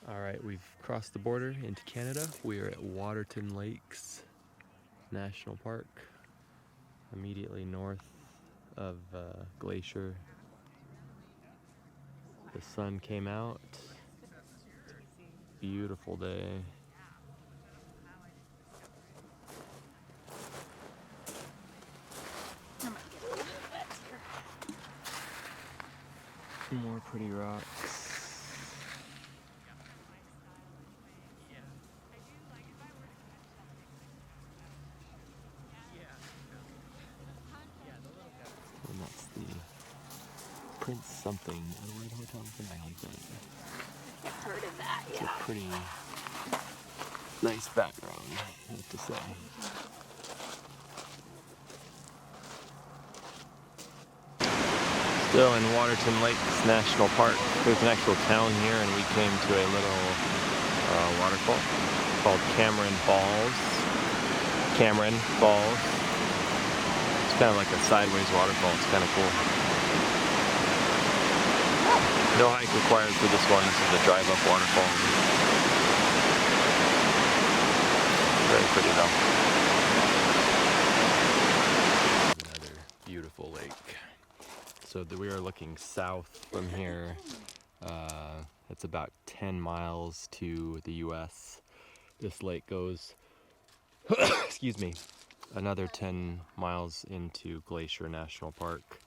Alright, we've crossed the border into Canada. We are at Waterton Lakes National Park, immediately north of Glacier. The sun came out. Beautiful day. More pretty rocks. And that's the Prince something Edward Hotel for my husband. I've heard of that, It's a pretty nice background, I have to say. Still in Waterton Lakes National Park. There's an actual town here, and we came to a little waterfall called Cameron Falls. It's kind of like a sideways waterfall. It's kind of cool. No hike required for this one. This is a drive-up waterfall. Very pretty though. Another beautiful lake. So we are looking south from here. It's about 10 miles to the US. This lake goes, excuse me, another 10 miles into Glacier National Park.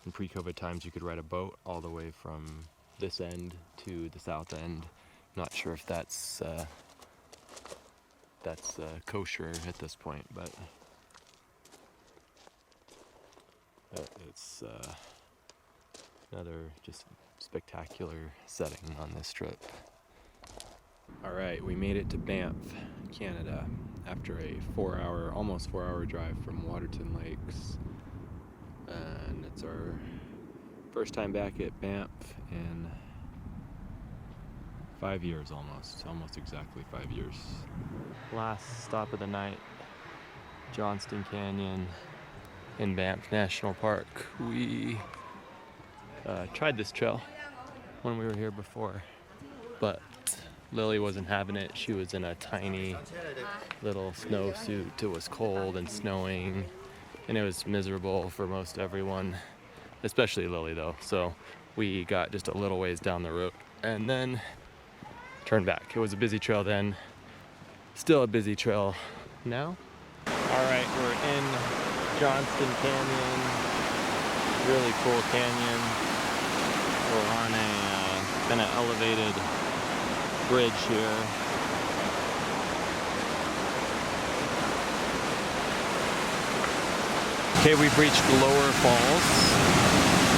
In pre-COVID times, you could ride a boat all the way from this end to the south end. Not sure if that's kosher at this point, but it's another just spectacular setting on this trip. Alright, we made it to Banff, Canada, after a almost 4 hour drive from Waterton Lakes. And it's our first time back at Banff in 5 years almost exactly 5 years. Last stop of the night, Johnston Canyon in Banff National Park. We tried this trail when we were here before, but Lily wasn't having it. She was in a tiny little snowsuit. It was cold and snowing, and it was miserable for most everyone, especially Lily though. So we got just a little ways down the road and then turned back. It was a busy trail then, still a busy trail now. Alright, we're in Johnston Canyon, really cool canyon. We're on a kind of elevated bridge here. Okay, we've reached Lower Falls,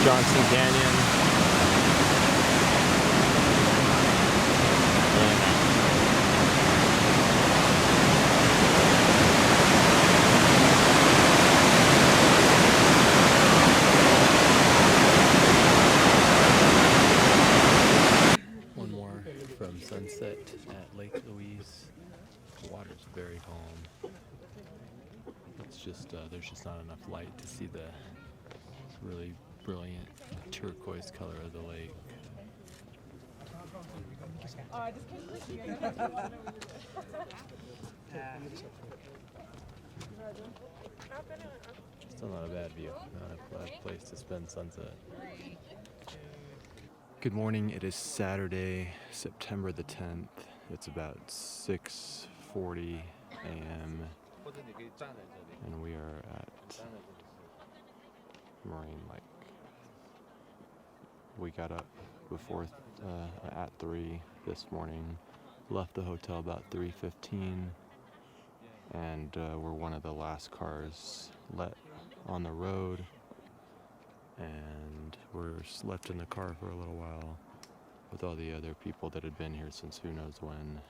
Johnston Canyon. One more from sunset at Lake Louise. The water's very calm. It's just, there's just not enough light to see the really brilliant turquoise color of the lake. Still not a bad view, not a bad place to spend sunset. Good morning, it is Saturday, September the 10th. It's about 6:40 a.m. and we are at Moraine Lake. We got up before at 3 this morning, left the hotel about 3:15, and we're one of the last cars let on the road, and we're left in the car for a little while with all the other people that had been here since who knows when,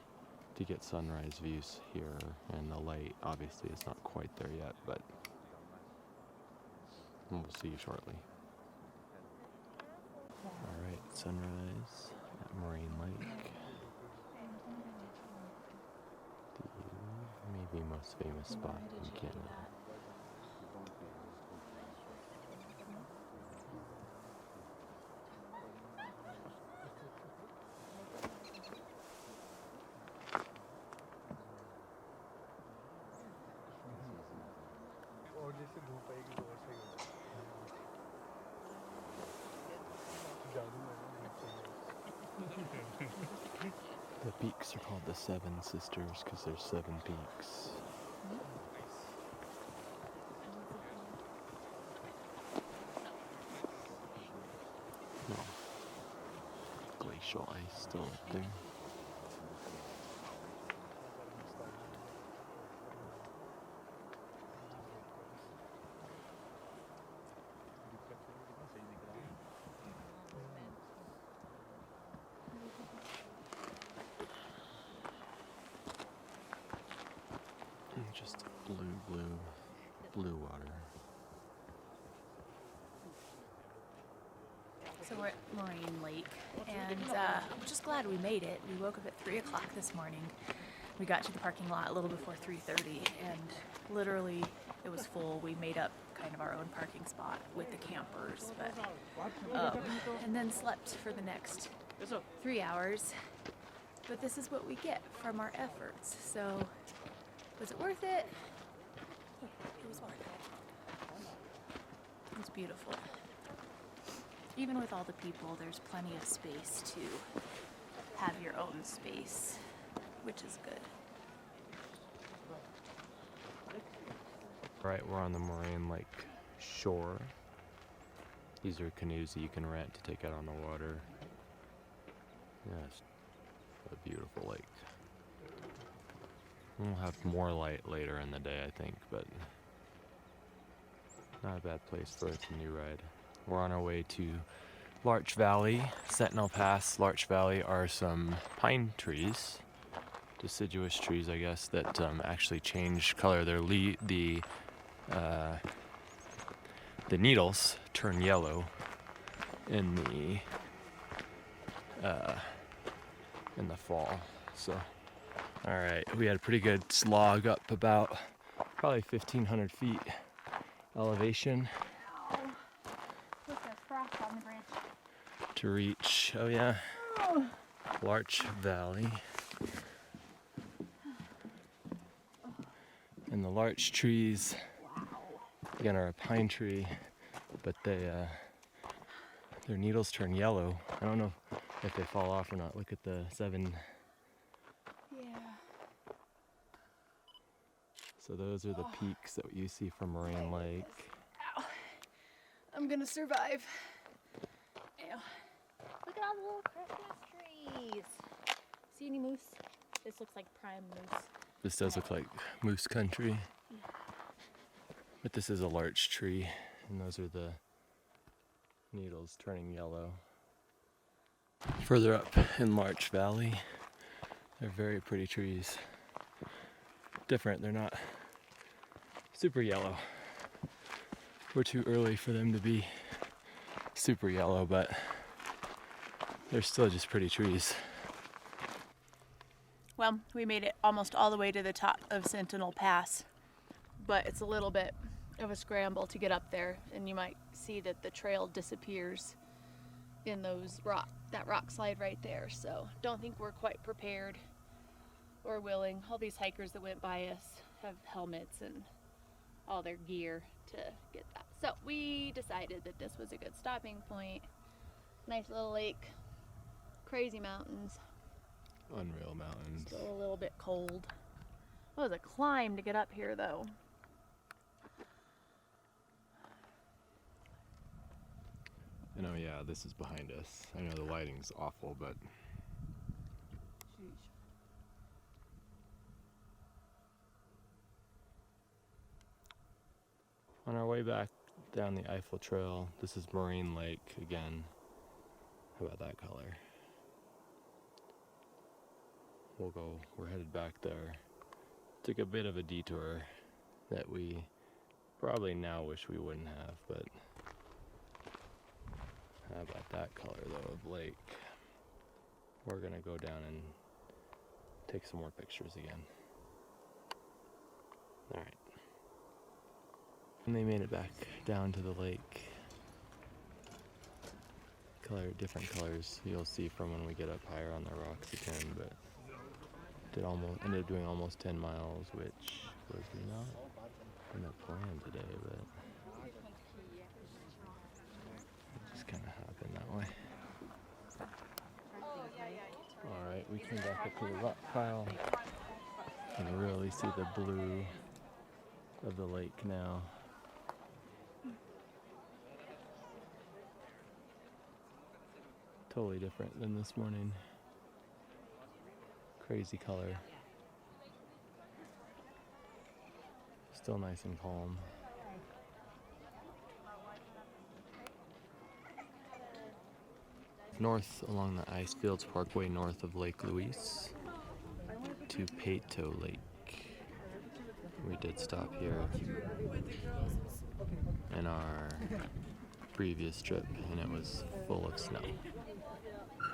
to get sunrise views here. And the light obviously is not quite there yet, but we'll see you shortly. Alright, sunrise at Moraine Lake. The maybe most famous spot in Canada. The peaks are called the Seven Sisters because there's 7 peaks. No. Glacial ice still up there. Just blue water. So we're at Moraine Lake, and I'm just glad we made it. We woke up at 3 o'clock this morning. We got to the parking lot a little before 3:30, and literally it was full. We made up kind of our own parking spot with the campers, but and then slept for the next 3 hours. But this is what we get from our efforts. So was it worth it? It was worth it. It was beautiful. Even with all the people, there's plenty of space to have your own space, which is good. Right, we're on the Moraine Lake shore. These are canoes that you can rent to take out on the water. Yeah, it's a beautiful lake. We'll have more light later in the day, I think, but not a bad place for a canoe ride. We're on our way to Larch Valley. Sentinel Pass, Larch Valley are some pine trees, deciduous trees, I guess, that actually change color. The needles turn yellow in the fall. So, all right, we had a pretty good slog up about probably 1,500 feet elevation. Look at frost on the bridge. To reach, oh yeah, Larch Valley. And the larch trees, again, are a pine tree, but their needles turn yellow. I don't know if they fall off or not. Look at the 7. Yeah. So those are the peaks that you see from Moraine Lake. Ow. I'm gonna survive. Ew. Look at all the little Christmas trees. See any moose? This looks like prime moose. This does look like moose country. But this is a larch tree, and those are the needles turning yellow. Further up in Larch Valley, they're very pretty trees. Different, they're not super yellow. We're too early for them to be super yellow, but they're still just pretty trees. Well, we made it almost all the way to the top of Sentinel Pass, but it's a little bit of a scramble to get up there, and you might see that the trail disappears in that rock slide right there. So don't think we're quite prepared or willing. All these hikers that went by us have helmets and all their gear to get that. So we decided that this was a good stopping point. Nice little lake, crazy mountains. Unreal mountains. Still a little bit cold. It was a climb to get up here though. And oh yeah, this is behind us. I know the lighting's awful, but on our way back down the Eiffel Trail, this is Moraine Lake again. How about that color? We're headed back there. Took a bit of a detour that we probably now wish we wouldn't have, but how about that color though of lake? We're gonna go down and take some more pictures again. All right. And they made it back down to the lake. Different colors you'll see from when we get up higher on the rocks again, but ended up doing almost 10 miles, which was not in the plan today, but it just kind of happened that way. All right, we came back up to the rock pile. You can really see the blue of the lake now. Totally different than this morning. Crazy color. Still nice and calm. North along the ice fields parkway north of Lake Louise to Peyto Lake. We did stop here in our previous trip and it was full of snow.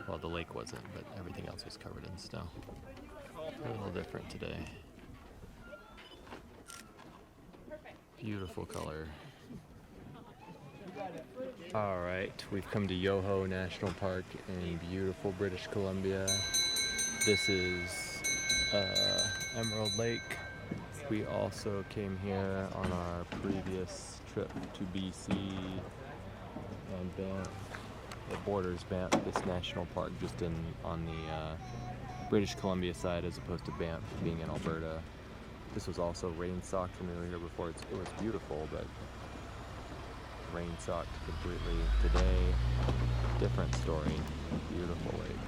Well, the lake wasn't, but everything else was covered in snow. A little different today. Beautiful color. Alright, we've come to Yoho National Park in beautiful British Columbia. This is Emerald Lake. We also came here on our previous trip to BC and Banff. It borders Banff National Park, just on the British Columbia side as opposed to Banff being in Alberta. This was also rain-socked when we were here before. It was beautiful, but rain-socked completely. Today, different story. Beautiful lake.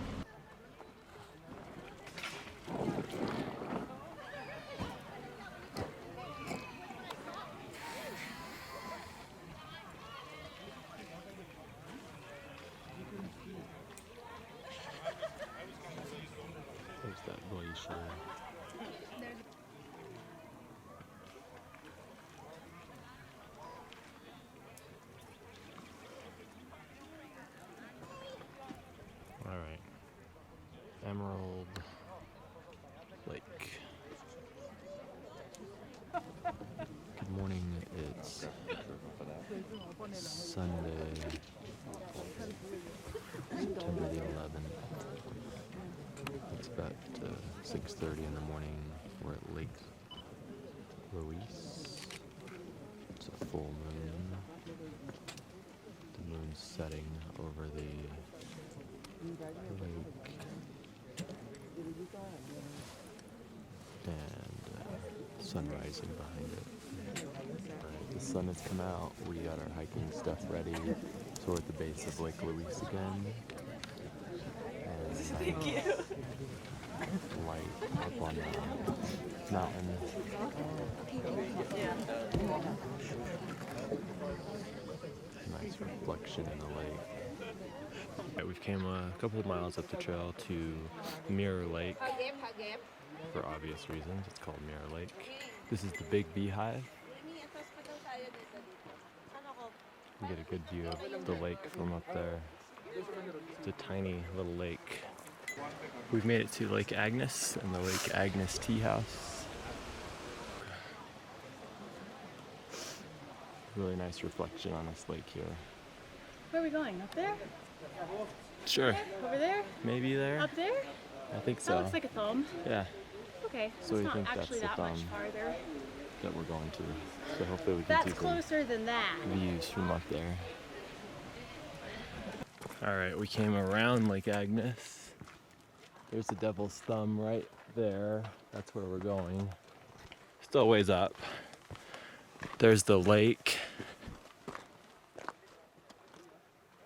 There's that glacier. All right, Emerald Lake. Good morning. It's Sunday, September the 11th. It's about 6:30 in the morning. We're at Lake Louise. It's a full moon. The moon's setting over the lake. And sun rising behind it. Alright, the sun has come out. We got our hiking stuff ready. So we're at the base of Lake Louise again. And, Thank you. Light up on the mountain. Nice reflection in the lake. Right, we've came a couple of miles up the trail to Mirror Lake. For obvious reasons, it's called Mirror Lake. This is the big beehive. You get a good view of the lake from up there. It's a tiny little lake. We've made it to Lake Agnes and the Lake Agnes Tea House. Really nice reflection on this lake here. Where are we going? Up there? Sure. Over there? Maybe there? Up there? I think so. That looks like a thumb. Yeah. Okay, So it's we not think that's actually the that much thumb farther. that we're going to. So hopefully we can That's see some closer than that. views from up there. Alright, we came around Lake Agnes. There's the Devil's Thumb right there. That's where we're going. Still a ways up. There's the lake.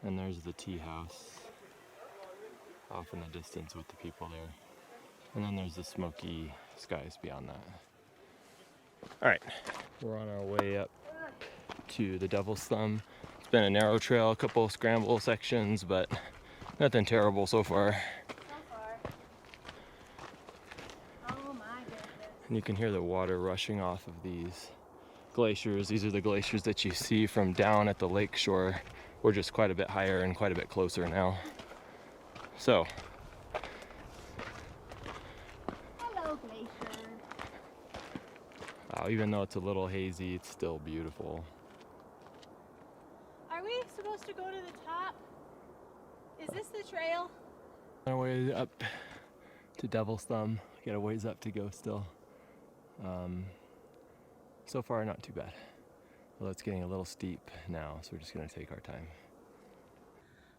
And there's the tea house off in the distance with the people there. And then there's the smoky skies beyond that. Alright, we're on our way up to the Devil's Thumb. It's been a narrow trail, a couple of scramble sections, but nothing terrible so far. Oh my goodness. And you can hear the water rushing off of these glaciers. These are the glaciers that you see from down at the lake shore. We're just quite a bit higher and quite a bit closer now. So, Hello, glacier. even though it's a little hazy, it's still beautiful. Are we supposed to go to the top? Is this the trail? On our way up to Devil's Thumb. Got a ways up to go still. So far, not too bad. Although it's getting a little steep now, so we're just gonna take our time.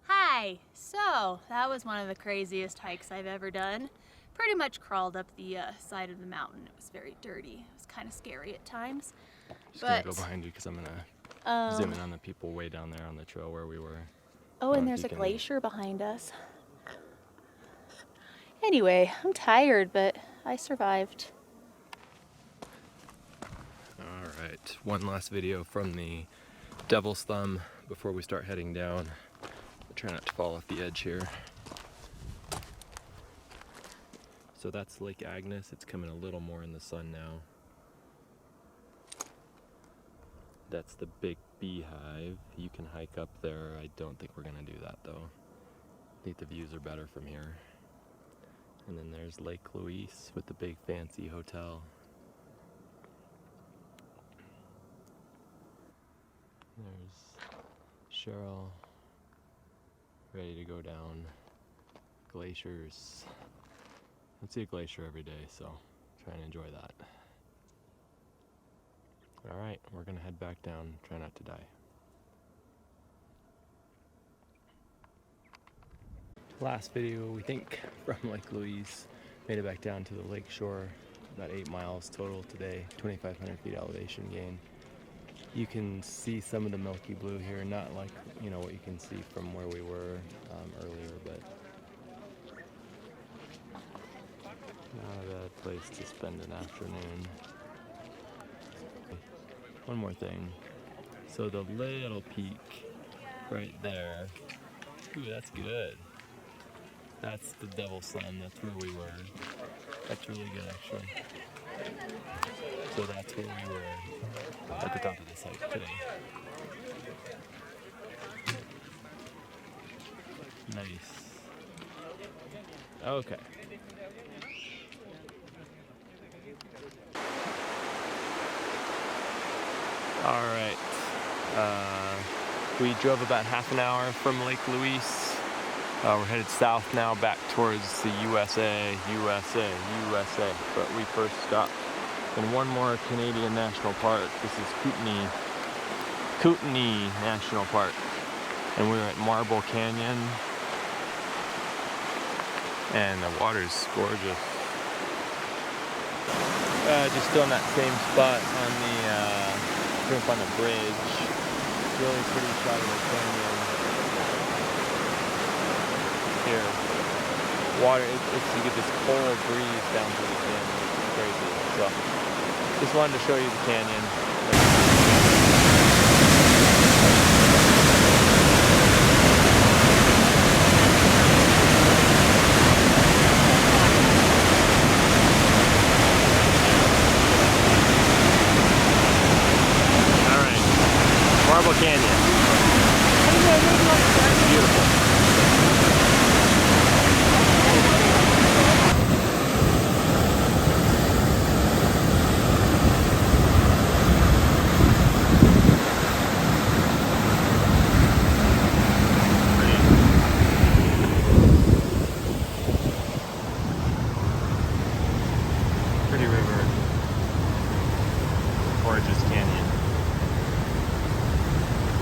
Hi, Hi! So, that was one of the craziest hikes I've ever done. Pretty much crawled up the side of the mountain. It was very dirty. It was kind of scary at times. Just gonna go behind you because I'm gonna zoom in on the people way down there on the trail where we were. Oh, and there's a glacier behind us. Anyway, I'm tired, but I survived. Alright, one last video from the Devil's Thumb before we start heading down. I'll try not to fall off the edge here. So that's Lake Agnes. It's coming a little more in the sun now. That's the big beehive. You can hike up there. I don't think we're gonna do that though. I think the views are better from here. And then there's Lake Louise with the big fancy hotel. There's Cheryl, ready to go down. Glaciers. I see a glacier every day, so try and enjoy that. Alright, we're gonna head back down, try not to die. Last video, we think, from Lake Louise. Made it back down to the lake shore. About 8 miles total today, 2,500 feet elevation gain. You can see some of the milky blue here, not like, you know, what you can see from where we were earlier, but not a bad place to spend an afternoon. One more thing. So the little peak right there, ooh, that's good. That's the Devil's Thumb, that's where we were. That's really good actually. So that's where we were at the top of this hike today. Nice. Okay. All right. We drove about half an hour from Lake Louise. We're headed south now, back towards the USA. But we first stopped in one more Canadian national park. This is Kootenay National Park. And we were at Marble Canyon. And the water's gorgeous. Just on that same spot on the, up on the bridge. Really pretty shot of the canyon. Here. Water, you get this cold breeze down through the canyon. It's crazy. So, just wanted to show you the canyon. All right, Marble Canyon.